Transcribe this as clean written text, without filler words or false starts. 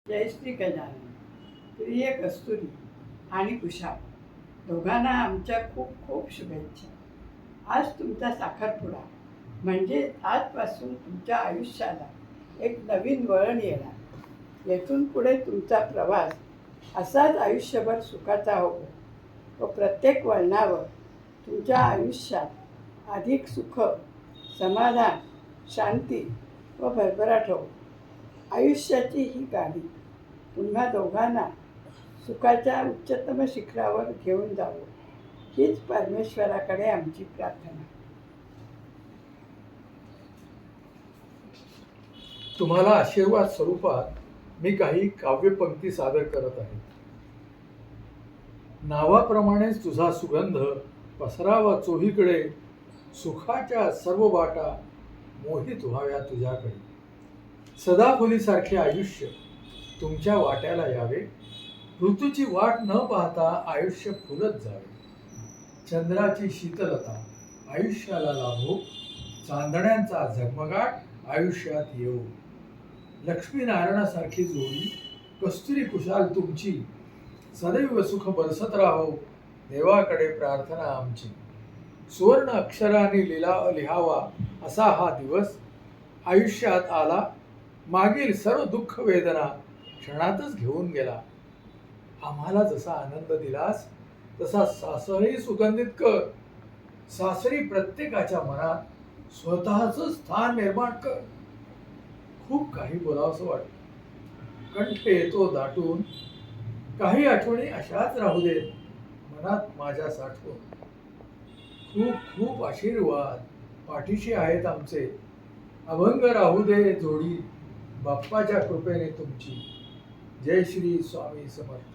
जयश्री गजानन, प्रिय कस्तुरी आणि कुशाल दोघांना आमच्या खूप खूप शुभेच्छा. आज तुमचा साखरपुडा म्हणजे आजपासून तुमच्या आयुष्याला एक नवीन वळण येणार. येथून पुढे तुमचा प्रवास असाच आयुष्यभर सुखाचा हो व प्रत्येक वळणावर तुमच्या आयुष्यात अधिक सुख, समाधान, शांती व भरभराट हो. आयुष्याची ही गाडी पुन्हा दोघांना सुखाच्या उच्चतम शिखरावर घेऊन जावं हीच परमेश्वराकडे आमची प्रार्थना. तुम्हाला आशीर्वाद स्वरूपात मी काही काव्यपंक्ती सादर करत आहे. नावाप्रमाणेच तुझा सुगंध पसरावा चोहीकडे, सुखाच्या सर्व वाटा मोहित व्हाव्या तुझ्याकडे. सदाफुलीसारखे आयुष्य तुमच्या वाट्याला यावे, ऋतूची वाट न पाहता आयुष्य फुलत जावे. चंद्राची शीतलता आयुष्याला लाभो, चांदण्यांचा झगमगाट आयुष्यात येऊ. लक्ष्मीनारायणासारखी जोडी कस्तुरी कुशाल तुमची, सदैव सुख बरसत राहो देवाकडे प्रार्थना आमची. सुवर्ण अक्षराने लिहावा असा हा दिवस आयुष्यात आला, मागील सर्व दुःख वेदना क्षणातच घेऊन गेला. आम्हाला जसा आनंद दिलास तसा सासरही सुगंधित कर. सासरी प्रत्येकाच्या मनात स्वतःच स्थान निर्माण कर. खूप काही बोलावंसं वाटतं, कंठ येतो दाटून. काही आठवणी अशाच राहू देत मनात माझ्या साठवून. खूप खूप आशीर्वाद पाठीशी आहेत आमचे, अभंग राहू दे जोडी बाप्पाच्या कृपेने तुमची. जय श्री स्वामी समर्थ.